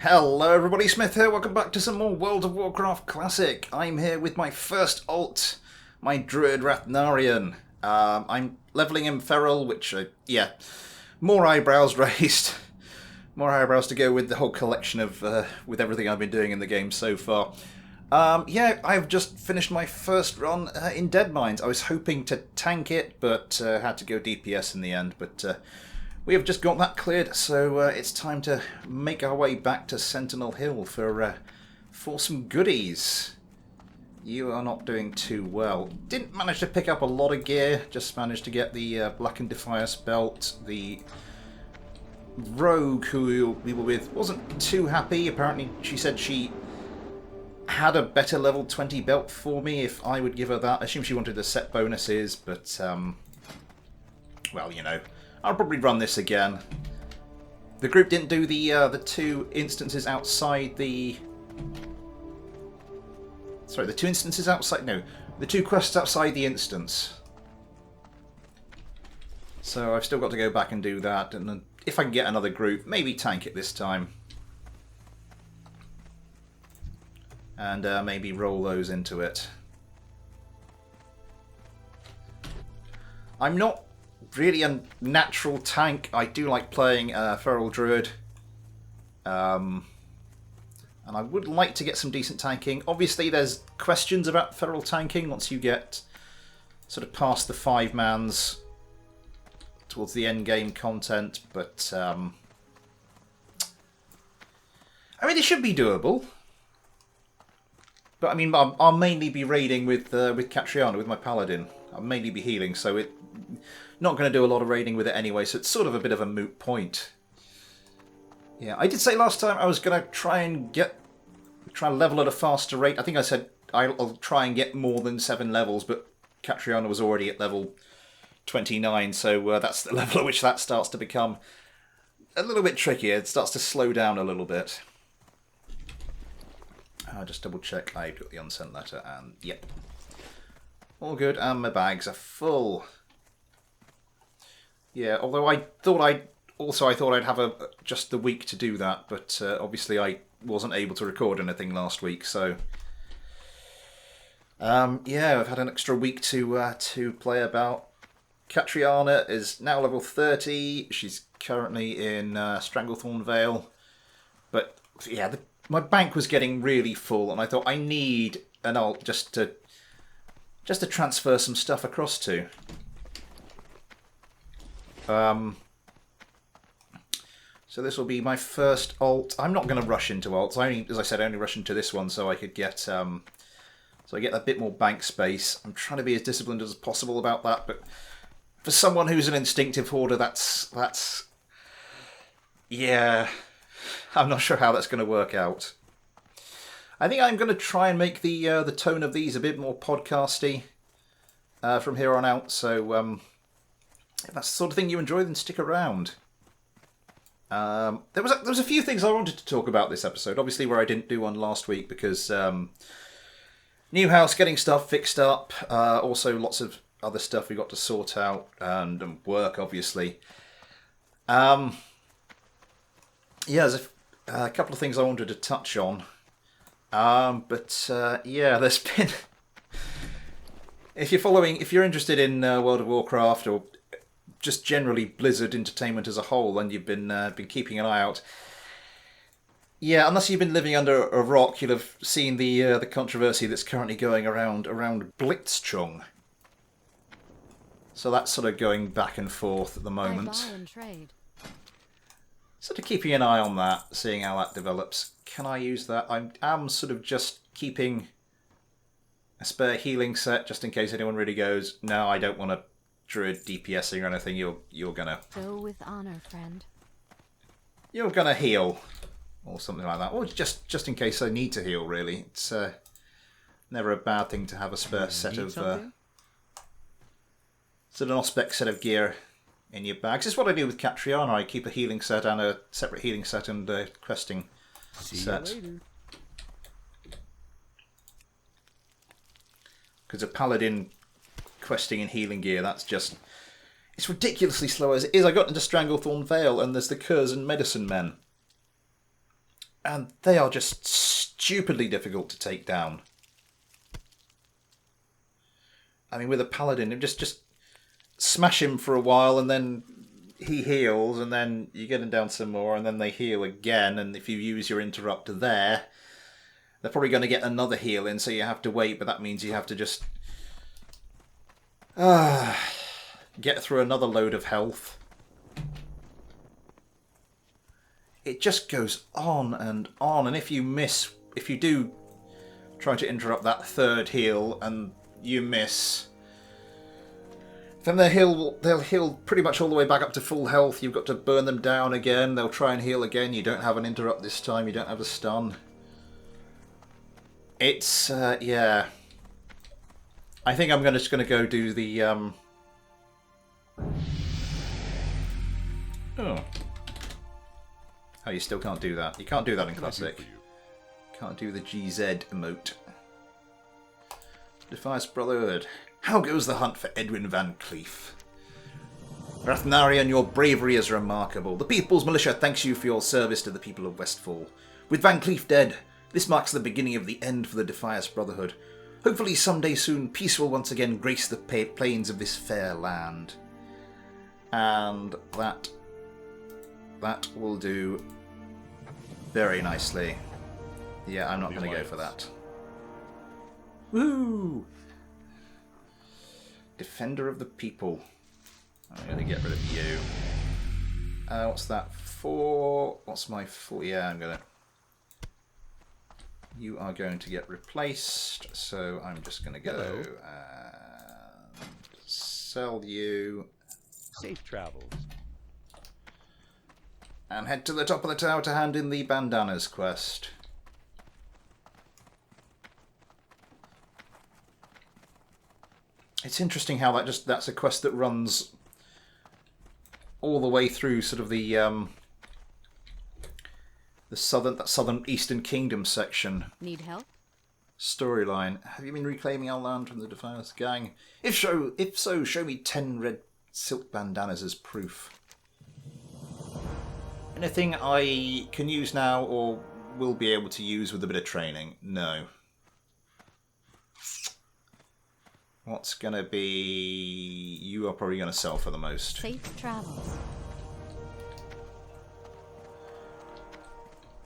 Hello everybody, Smith here, welcome back to some more World of Warcraft Classic. I'm here with my first alt, my Druid Rathnarian. I'm levelling him Feral, which, more eyebrows raised. More eyebrows to go with the whole collection of, with everything I've been doing in the game so far. I've just finished my first run in Deadmines. I was hoping to tank it, but had to go DPS in the end, but we have just got that cleared, so it's time to make our way back to Sentinel Hill for some goodies. You are not doing too well. Didn't manage to pick up a lot of gear, just managed to get the Blackened Defias belt. The rogue who we were with wasn't too happy. Apparently she said she had a better level 20 belt for me if I would give her that. I assume she wanted the set bonuses, but well, you know, I'll probably run this again. The group didn't do the two instances outside the... Sorry, the two instances outside... No, the two quests outside the instance. So I've still got to go back and do that, and then if I can get another group, maybe tank it this time. And maybe roll those into it. I'm not really a natural tank. I do like playing Feral Druid. And I would like to get some decent tanking. Obviously there's questions about Feral tanking once you get sort of past the 5-mans towards the end game content, but I mean, it should be doable. But I mean, I'll mainly be raiding with Catriona, with my paladin. I'll mainly be healing, so it not going to do a lot of raiding with it anyway. So it's sort of a bit of a moot point. Yeah, I did say last time I was going to try and level at a faster rate. I think I said I'll try and get more than 7 levels, but Catriona was already at level 29, so that's the level at which that starts to become a little bit trickier. It starts to slow down a little bit. I'll just double check I've got the unsent letter, and yep. All good, and my bags are full. Yeah, although I thought I'd have just the week to do that, but obviously I wasn't able to record anything last week, so yeah, I've had an extra week to play about. Catriona is now level 30. She's currently in Stranglethorn Vale, but yeah, my bank was getting really full, and I thought I need an alt just to transfer some stuff across to. So this will be my first alt. I'm not going to rush into alts. As I said, I only rush into this one so I could get so I get a bit more bank space. I'm trying to be as disciplined as possible about that, but for someone who's an instinctive hoarder, that's yeah, I'm not sure how that's going to work out. I think I'm going to try and make the tone of these a bit more podcasty from here on out. So if that's the sort of thing you enjoy, then stick around. There was a few things I wanted to talk about this episode. Obviously, where I didn't do one last week because new house, getting stuff fixed up. Also, lots of other stuff we got to sort out and work, obviously. Yeah, there's a couple of things I wanted to touch on. Yeah, there's been... if you're interested in World of Warcraft or just generally Blizzard Entertainment as a whole, and you've been keeping an eye out, yeah, unless you've been living under a rock, you'll have seen the controversy that's currently going around Blitzchung. So that's sort of going back and forth at the moment. I buy and trade. Sort of keeping an eye on that, seeing how that develops. Can I use that? I am sort of just keeping a spare healing set just in case anyone really goes, no, I don't want to Druid DPSing or anything. You're gonna go with honor, friend. You're gonna heal or something like that, or just in case I need to heal. Really, it's never a bad thing to have a spare set of sort of Ospec set of gear in your bags. This is what I do with Catriona. I keep a healing set and a separate healing set and a questing set. Because a paladin questing and healing gear, it's ridiculously slow as it is. I got into Stranglethorn Vale and there's the Curs and Medicine Men. And they are just stupidly difficult to take down. I mean, with a paladin, you just smash him for a while, and then he heals, and then you get him down some more, and then they heal again, and if you use your interrupt there, they're probably going to get another heal in, so you have to wait, but that means you have to just get through another load of health. It just goes on, and if you miss, if you do try to interrupt that third heal, and you miss, then they'll heal pretty much all the way back up to full health. You've got to burn them down again. They'll try and heal again. You don't have an interrupt this time. You don't have a stun. It's, yeah. I think I'm just going to go do the, Oh, you still can't do that. You can't do that in Classic. Can't do the GZ emote. Defiance Brotherhood. How goes the hunt for Edwin Van Cleef? Rathnarian, your bravery is remarkable. The People's Militia thanks you for your service to the people of Westfall. With Van Cleef dead, this marks the beginning of the end for the Defiance Brotherhood. Hopefully someday soon, peace will once again grace the plains of this fair land. And that will do very nicely. Yeah, I'm not going to go for that. Woo! Defender of the People. I'm going to get rid of you. What's that for? What's my for? Yeah, I'm going to... You are going to get replaced, so I'm just going to go and sell you. Safe travels. And head to the top of the tower to hand in the bandanas quest. It's interesting how that's a quest that runs all the way through sort of the southern Eastern Kingdom section. Need help? Storyline. Have you been reclaiming our land from the Defiance gang? If so, show me 10 red silk bandanas as proof. Anything I can use now or will be able to use with a bit of training? No. What's going to be... You are probably going to sell for the most. Safe travels.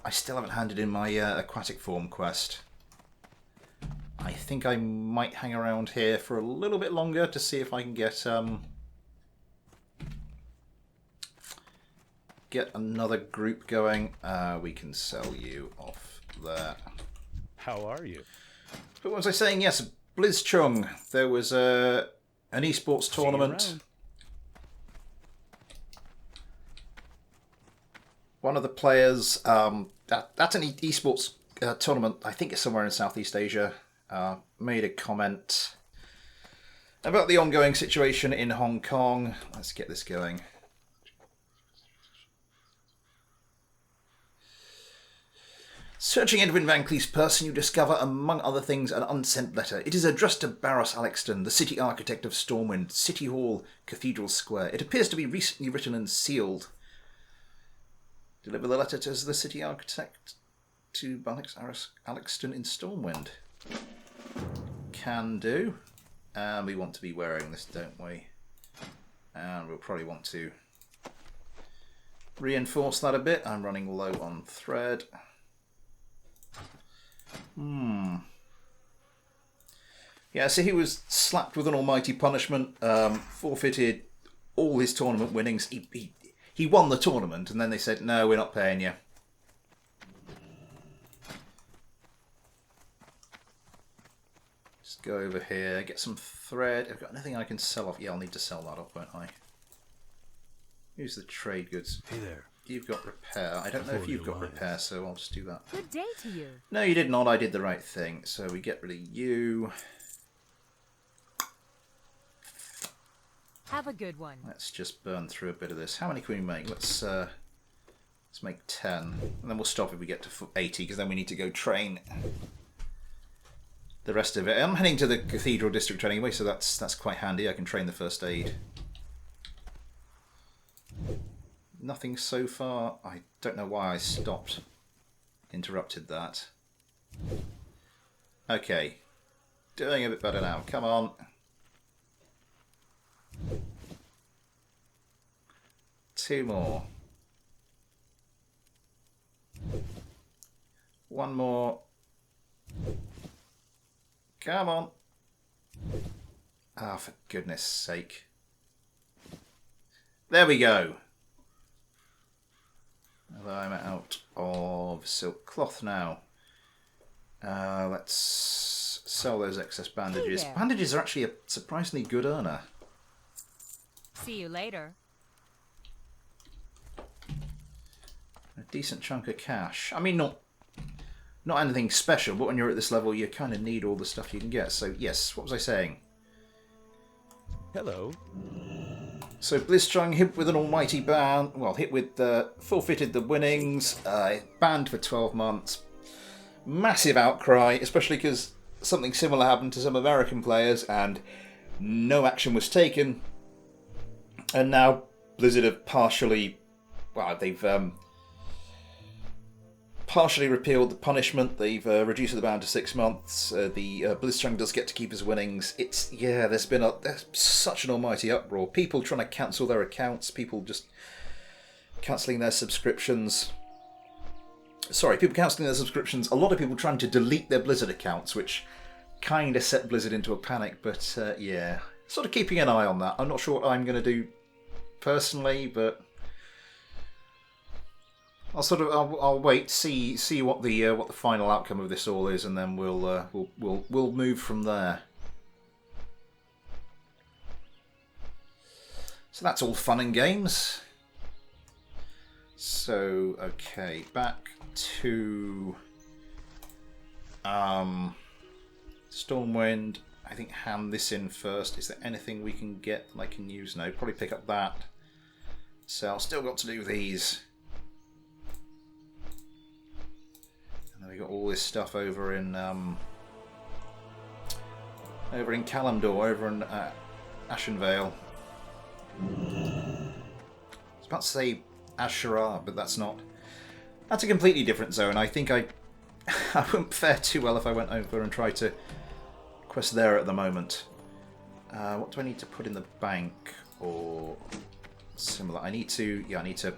I still haven't handed in my aquatic form quest. I think I might hang around here for a little bit longer to see if I can get another group going. We can sell you off there. How are you? But what was I saying? Yes, Blizzchung. There was an esports tournament. One of the players, that's an esports tournament, I think it's somewhere in Southeast Asia, made a comment about the ongoing situation in Hong Kong. Let's get this going. Searching Edwin Van Cleef's person, you discover, among other things, an unsent letter. It is addressed to Barros Alexton, the city architect of Stormwind, City Hall, Cathedral Square. It appears to be recently written and sealed. Deliver the letter to the city architect to Barros Alexton in Stormwind. Can do. And we want to be wearing this, don't we? And we'll probably want to reinforce that a bit. I'm running low on thread. Yeah, so he was slapped with an almighty punishment, forfeited all his tournament winnings. He won the tournament, and then they said, no, we're not paying you. Just go over here, get some thread. I've got anything I can sell off. Yeah, I'll need to sell that off, won't I? Use the trade goods. Hey there. You've got repair. I don't know if you've got repair, so I'll just do that. Good day to you. No, you did not. I did the right thing. So we get rid of you. Have a good one. Let's just burn through a bit of this. How many can we make? Let's make 10. And then we'll stop if we get to 80, because then we need to go train the rest of it. I'm heading to the Cathedral District anyway, so that's quite handy. I can train the first aid. Nothing so far. I don't know why I stopped. interrupted that. Okay. Doing a bit better now. Come on. Two more. One more. Come on. Ah, for goodness sake. There we go. I'm out of silk cloth now. Let's sell those excess bandages. Hey there. Bandages are actually a surprisingly good earner. See you later. A decent chunk of cash. I mean, not anything special, but when you're at this level, you kind of need all the stuff you can get. So, yes, what was I saying? Hello. So, Blitzchung hit with an almighty ban. Well, hit with forfeited the winnings. Banned for 12 months. Massive outcry, especially because something similar happened to some American players and no action was taken. And now Blizzard have partially repealed the punishment. They've reduced the ban to 6 months. The Blitzchung does get to keep his winnings. There's such an almighty uproar. People trying to cancel their accounts. People just cancelling their subscriptions. People cancelling their subscriptions. A lot of people trying to delete their Blizzard accounts, which kind of set Blizzard into a panic. But yeah, sort of keeping an eye on that. I'm not sure what I'm going to do personally, but I'll wait, see what the final outcome of this all is, and then we'll move from there. So that's all fun and games. So okay, back to Stormwind. I think hand this in first. Is there anything we can get that I can use? No, probably pick up that. So I've still got to do these. And then we got all this stuff over in Kalimdor, over in Ashenvale. I was about to say Asherah, but that's not. That's a completely different zone. I think I wouldn't fare too well if I went over and tried to quest there at the moment. What do I need to put in the bank or similar? I need to I need to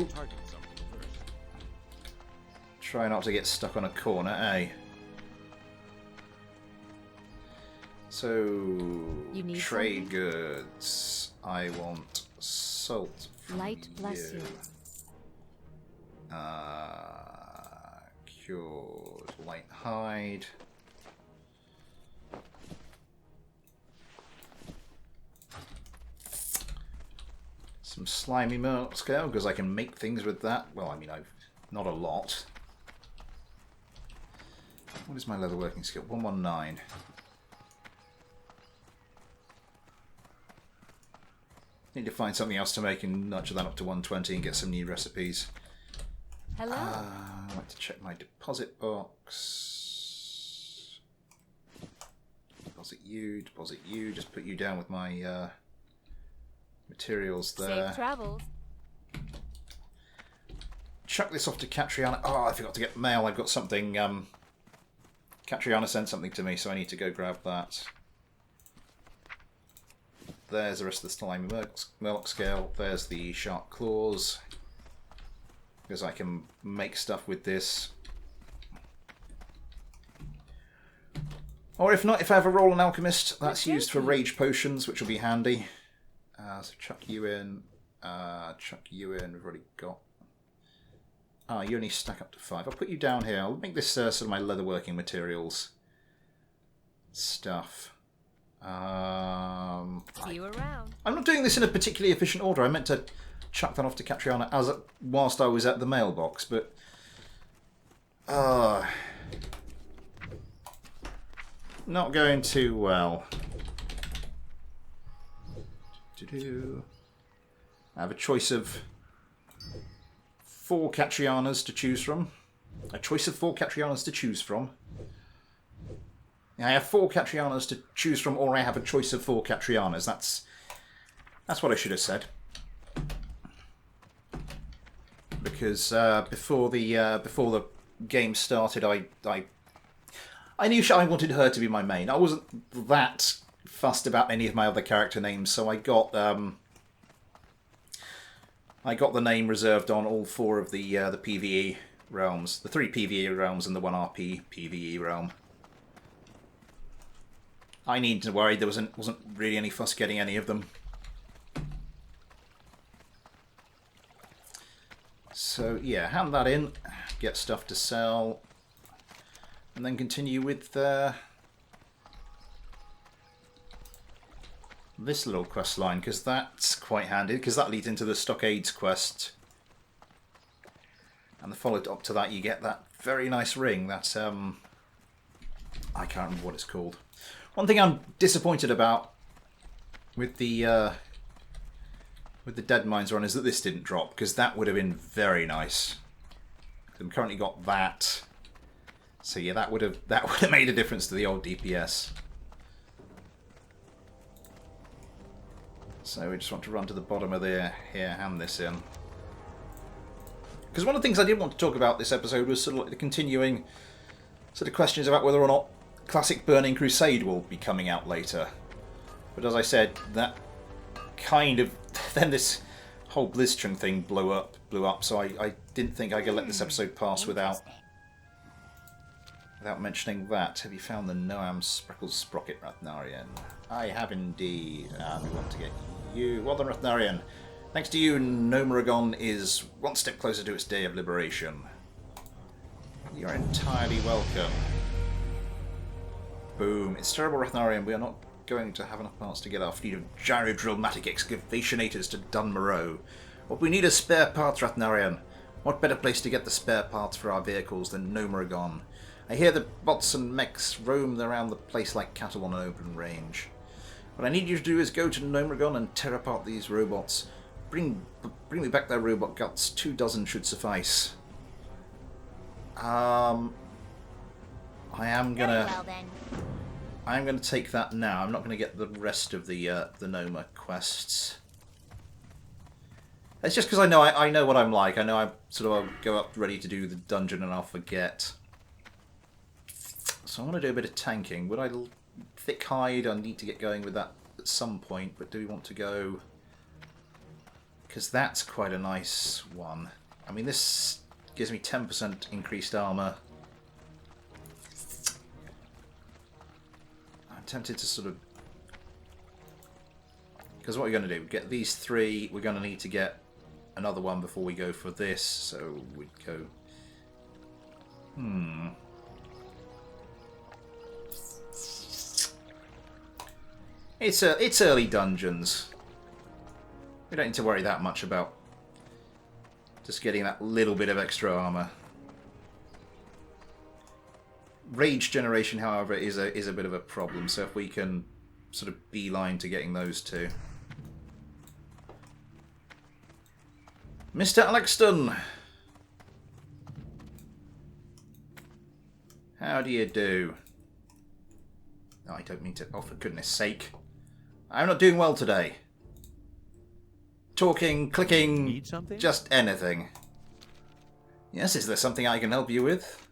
target something first. try not to get stuck on a corner, eh? So You need trade something? goods. I want salt. From Light bless you. Cured light hide. Some slimy murk scale because I can make things with that. Well, I mean, I've not a lot. What is my leatherworking skill? 119. Need to find something else to make and nudge that up to 120 and get some new recipes. Hello. I'd like to check my deposit box. Deposit you, just put you down with my materials there. Safe travels. Chuck this off to Catriona. Oh, I forgot to get mail. I've got something. Catriona sent something to me, so I need to go grab that. There's the rest of the slimy murloc scale. There's the shark claws. Because I can make stuff with this. Or if not, if I have a roll an alchemist, that's used for rage potions, which will be handy. So chuck you in. Chuck you in. We've already got. You only stack up to 5. I'll put you down here. I'll make this sort of my leatherworking materials stuff. See you around. I'm not doing this in a particularly efficient order. I meant to chuck that off to Catriona whilst I was at the mailbox, but not going too well. I have a choice of 4 Catrianas to choose from. A choice of 4 Catrianas to choose from. I have 4 Catrianas to choose from, or I have a choice of 4 Catrianas. That's what I should have said. because before the game started, I knew I wanted her to be my main. I wasn't that fussed about any of my other character names, so I got the name reserved on all 4 of the PvE realms, the 3 PvE realms and the 1 RP PvE realm. I needn't to worry. There wasn't really any fuss getting any of them. So yeah, hand that in, get stuff to sell, and then continue with this little quest line, because that's quite handy, because that leads into the Stockades quest. And the follow up to that, you get that very nice ring. That's I can't remember what it's called. One thing I'm disappointed about with the Dead Mines run is that this didn't drop, because that would have been very nice. I've currently got that, so yeah, that would have made a difference to the old DPS. So we just want to run to the bottom of here, hand this in. Because one of the things I did want to talk about this episode was sort of like the continuing sort of questions about whether or not Classic Burning Crusade will be coming out later. But as I said, that kind of... then this whole Blitzchung thing blew up, so I didn't think I could let this episode pass without mentioning that. Have you found the Noam Spreckles Sprocket, Rathnarian? I have indeed, and we want to get you. Well done, Rathnarian. Thanks to you, Nomuragon is one step closer to its day of liberation. You're entirely welcome. Boom. It's terrible, Rathnarian. We are not going to have enough parts to get our fleet of gyro-drillmatic excavationators to Dunmoreau. What we need is spare parts, Rathnarian. What better place to get the spare parts for our vehicles than Nomuragon? I hear the bots and mechs roam around the place like cattle on an open range. What I need you to do is go to Nomuragon and tear apart these robots. Bring me back their robot guts. 24 should suffice. I am gonna take that now. I'm not gonna get the rest of the Noma quests. It's just because I know what I'm like. I know I'll go up ready to do the dungeon and I'll forget. So I want to do a bit of tanking. Would I thick hide? I need to get going with that at some point. But do we want to go? Because that's quite a nice one. I mean, this gives me 10% increased armor. I'm tempted to sort of... because what we're going to do, get these 3, we're going to need to get another one before we go for this, so we'd go... It's early dungeons. We don't need to worry that much about just getting that little bit of extra armor. Rage generation, however, is a bit of a problem. So if we can sort of beeline to getting those 2. Mr. Alexton! How do you do? Oh, I don't mean to... oh, for goodness sake. I'm not doing well today. Talking, clicking, Need something? just anything. Yes, is there something I can help you with?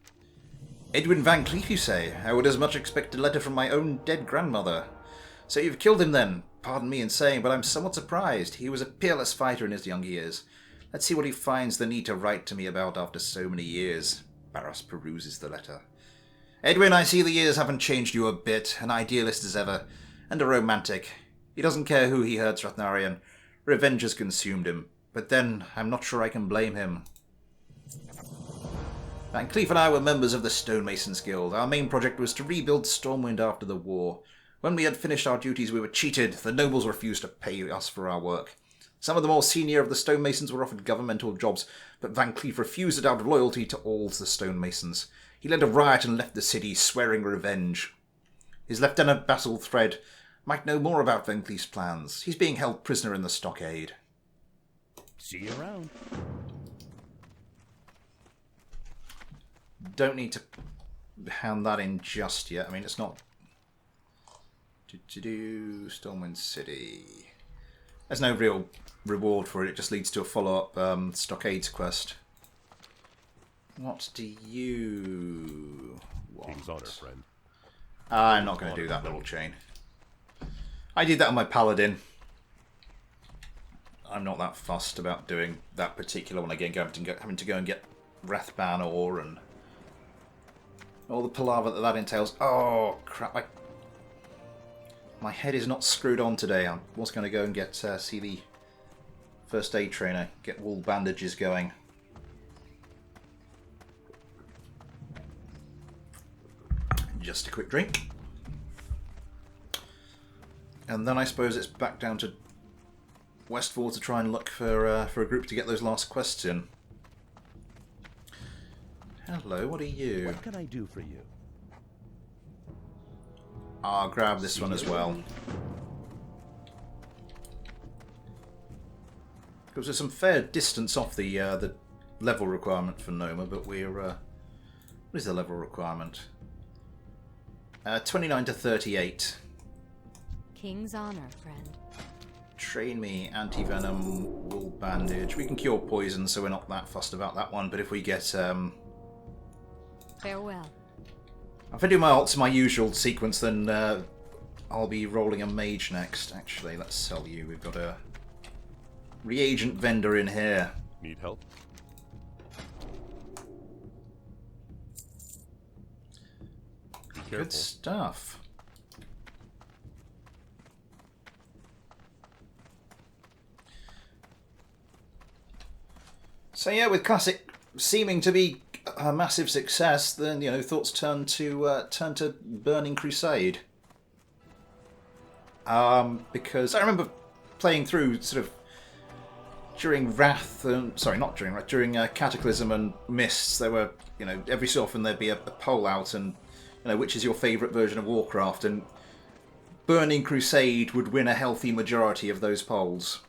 Edwin Van Cleef, you say? I would as much expect a letter from my own dead grandmother. So you've killed him then? Pardon me in saying, but I'm somewhat surprised. He was a peerless fighter in his young years. Let's see what he finds the need to write to me about after so many years. Barros peruses the letter. Edwin, I see the years haven't changed you a bit. An idealist as ever. And a romantic. He doesn't care who he hurts, Rathnarian. Revenge has consumed him. But then, I'm not sure I can blame him. Van Cleef and I were members of the Stonemasons Guild. Our main project was to rebuild Stormwind after the war. When we had finished our duties, we were cheated. The nobles refused to pay us for our work. Some of the more senior of the stonemasons were offered governmental jobs, but Van Cleef refused it out of loyalty to all the stonemasons. He led a riot and left the city, swearing revenge. His lieutenant, Basil Thread, might know more about Van Cleef's plans. He's being held prisoner in the stockade. See you around. Don't need to hand that in just yet. I mean, it's not... Stormwind City. There's no real reward for it. It just leads to a follow-up Stockades quest. What do you want? King's honor, friend. I'm not going to do that little chain. I did that on my paladin. I'm not that fussed about doing that particular one again, having to go and get Wrathban ore and all the palaver that entails. Oh crap! My head is not screwed on today. I was going to go and get see the first aid trainer, get wool bandages going. Just a quick drink. And then I suppose it's back down to Westfall to try and look for a group to get those last quests in. Hello, what are you? What can I do for you? I'll grab this one as well. Because there's some fair distance off the level requirement for Noma, but we're... what is the level requirement? 29 to 38. King's honor, friend. Train me, anti-venom, wool bandage. We can cure poison, so we're not that fussed about that one. But if we get... Farewell. If I do my ults in my usual sequence, then I'll be rolling a mage next. Actually, let's sell you. We've got a reagent vendor in here. Need help? Be careful. Good stuff. So yeah, with Classic seeming to be a massive success, then thoughts turn to Burning Crusade. Because I remember playing through sort of during Wrath, during Cataclysm and Mists. There were every so often there'd be a poll out, and which is your favourite version of Warcraft, and Burning Crusade would win a healthy majority of those polls.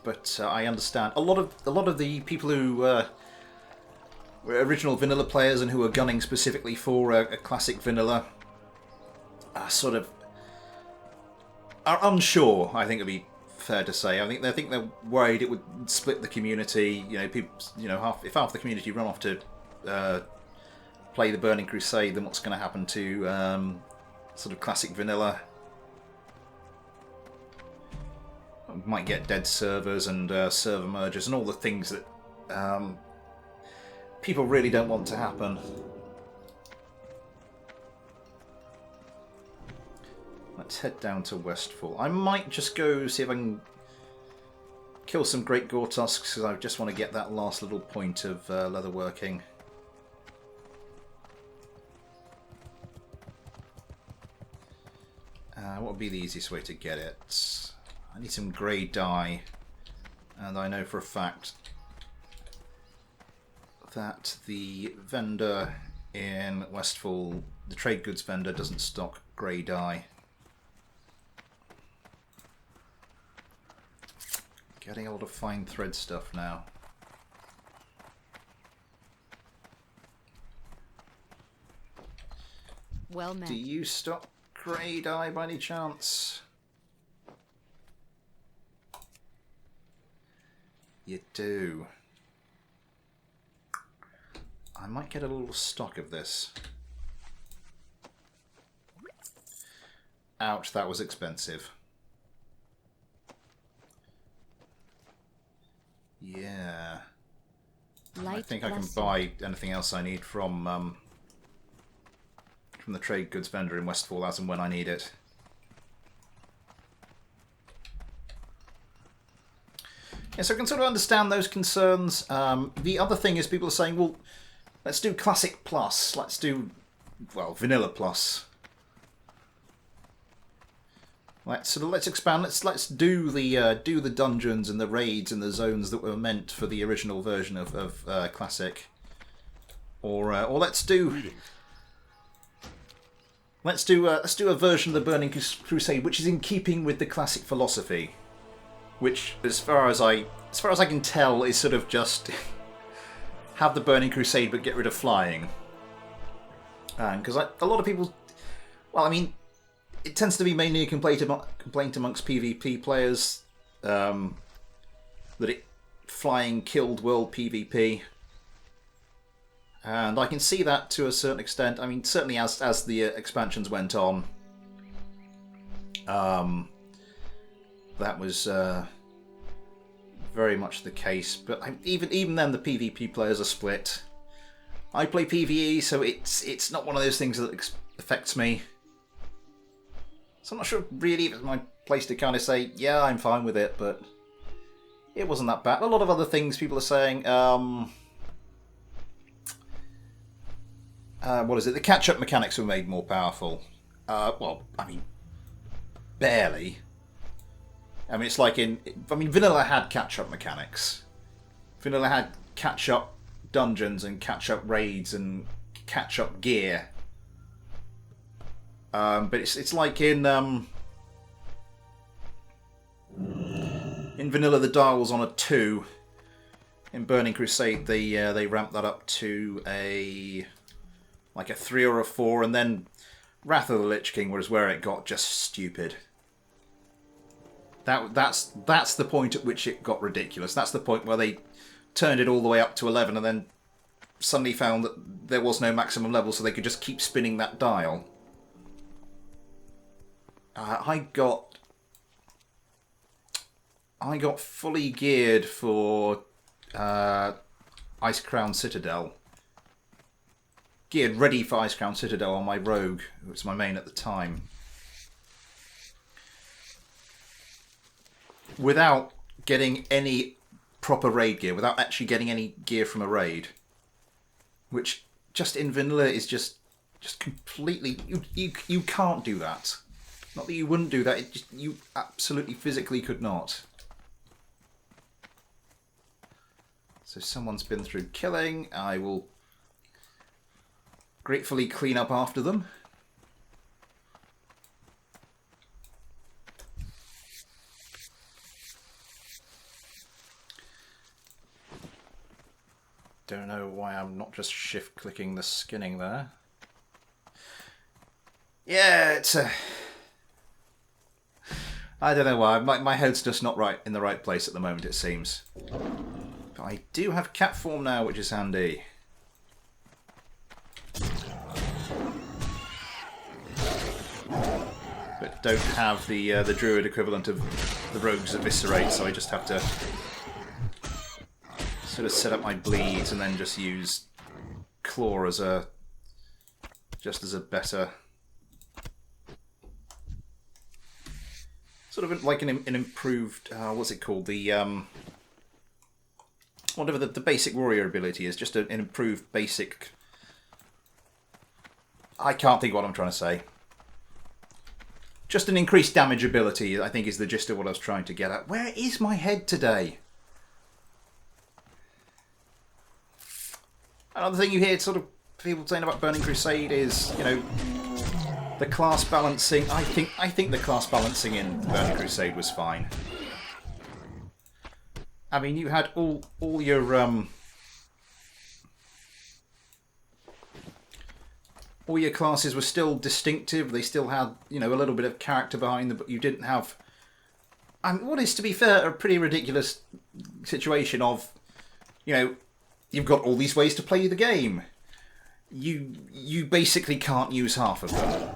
But I understand a lot of the people who were original vanilla players and who were gunning specifically for a classic vanilla are unsure. I think it'd be fair to say. I think they're worried it would split the community. People. If half the community run off to play the Burning Crusade, then what's going to happen to sort of classic vanilla? Might get dead servers and server mergers and all the things that people really don't want to happen. Let's head down to Westfall. I might just go see if I can kill some Great Gore Tusks, because I just want to get that last little point of leatherworking. What would be the easiest way to get it? I need some grey dye, and I know for a fact that the vendor in Westfall, the trade goods vendor, doesn't stock grey dye. Getting a lot of fine thread stuff now. Well met. Do you stock grey dye by any chance? You do. I might get a little stock of this. Ouch, that was expensive. Yeah. I think I can buy anything else I need from the trade goods vendor in Westfall as and when I need it. Yeah, so I can sort of understand those concerns. The other thing is people are saying, well, let's do Classic Plus. Let's do, well, Vanilla Plus. Let's expand. Let's do the dungeons and the raids and the zones that were meant for the original version of Classic. Or let's do a version of the Burning Crusade which is in keeping with the Classic philosophy. Which, as far as I can tell, is sort of just have the Burning Crusade but get rid of flying. Because a lot of people, well, I mean, it tends to be mainly a complaint amongst PvP players that flying killed world PvP. And I can see that to a certain extent. I mean, certainly as the expansions went on, that was very much the case. But even then, the PvP players are split. I play PvE, so it's not one of those things that affects me. So I'm not sure really if it's my place to kind of say, yeah, I'm fine with it, but it wasn't that bad. A lot of other things people are saying. What is it? The catch-up mechanics were made more powerful. Well, I mean, barely. I mean, it's like Vanilla had catch-up mechanics. Vanilla had catch-up dungeons and catch-up raids and catch-up gear. But it's like in Vanilla, the dial was on a 2. In Burning Crusade, they ramped that up to a 3 or a 4, and then Wrath of the Lich King was where it got just stupid. That's the point at which it got ridiculous. That's the point where they turned it all the way up to 11, and then suddenly found that there was no maximum level, so they could just keep spinning that dial. I got fully geared for Ice Crown Citadel. Geared ready for Ice Crown Citadel on my Rogue, who was my main at the time. Without getting any proper raid gear, without actually getting any gear from a raid. Which, just in Vanilla, is just completely... You can't do that. Not that you wouldn't do that, you absolutely physically could not. So someone's been through killing. I will gratefully clean up after them. Don't know why I'm not just shift-clicking the skinning there. Yeah, it's a... I don't know why. My head's just not right in the right place at the moment, it seems. But I do have cat form now, which is handy. But don't have the druid equivalent of the rogue's eviscerate, so I just have to sort of set up my bleeds and then just use claw as a better sort of like an improved what's it called, the whatever the basic warrior ability is, just an improved basic. I can't think what I'm trying to say. Just an increased damage ability, I think, is the gist of what I was trying to get at. Where is my head today? Another thing you hear sort of people saying about Burning Crusade is, you know, the class balancing. I think the class balancing in Burning Crusade was fine. I mean, you had all your classes were still distinctive. They still had, you know, a little bit of character behind them, but you didn't have. And what is, to be fair, a pretty ridiculous situation of, you know, you've got all these ways to play the game. You basically can't use half of them.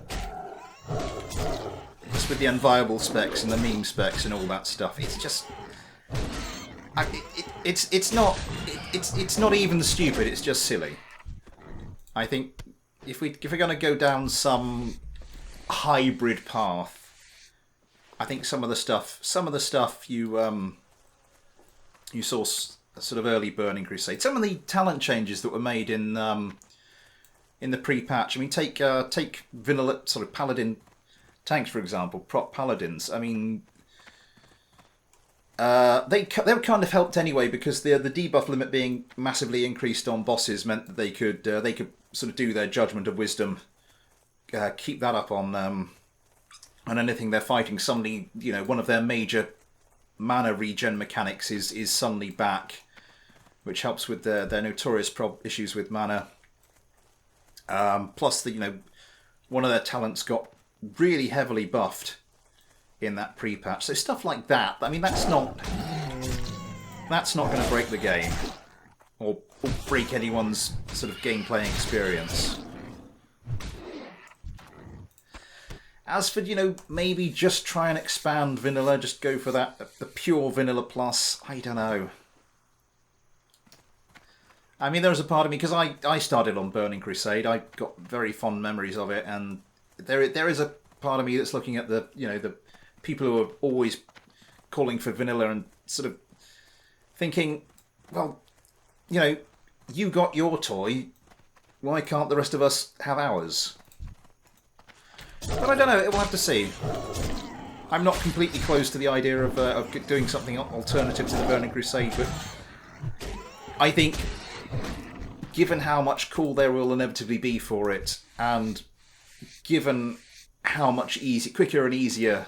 Just with the unviable specs and the meme specs and all that stuff, it's just. It's not even stupid. It's just silly. I think if we're going to go down some hybrid path, I think some of the stuff you saw sort of early Burning Crusade, some of the talent changes that were made in the pre-patch. I mean, take vanilla sort of paladin tanks, for example, prop paladins. I mean, they were kind of helped anyway, because the debuff limit being massively increased on bosses meant that they could sort of do their Judgment of Wisdom, keep that up on anything they're fighting. Suddenly, you know, one of their major mana regen mechanics is suddenly back, which helps with their notorious issues with mana. Plus, one of their talents got really heavily buffed in that pre-patch. So stuff like that. I mean, that's not going to break the game. or break anyone's sort of gameplay experience. As for, maybe just try and expand vanilla, just go for the pure vanilla plus, I don't know. I mean, there's a part of me, because I started on Burning Crusade, I got very fond memories of it, and there is a part of me that's looking at the people who are always calling for vanilla and sort of thinking, well, you got your toy, why can't the rest of us have ours? But I don't know, we'll have to see. I'm not completely close to the idea of doing something alternative to the Burning Crusade, but I think, given how much call there will inevitably be for it, and given how much quicker and easier,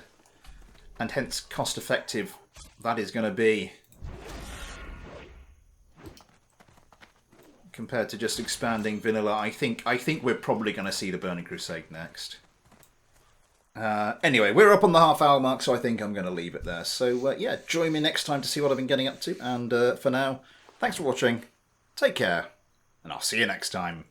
and hence cost-effective, that is going to be, compared to just expanding vanilla, I think we're probably going to see the Burning Crusade next. Anyway, we're up on the half-hour mark, so I think I'm going to leave it there. So, yeah, join me next time to see what I've been getting up to. And for now, thanks for watching, take care, and I'll see you next time.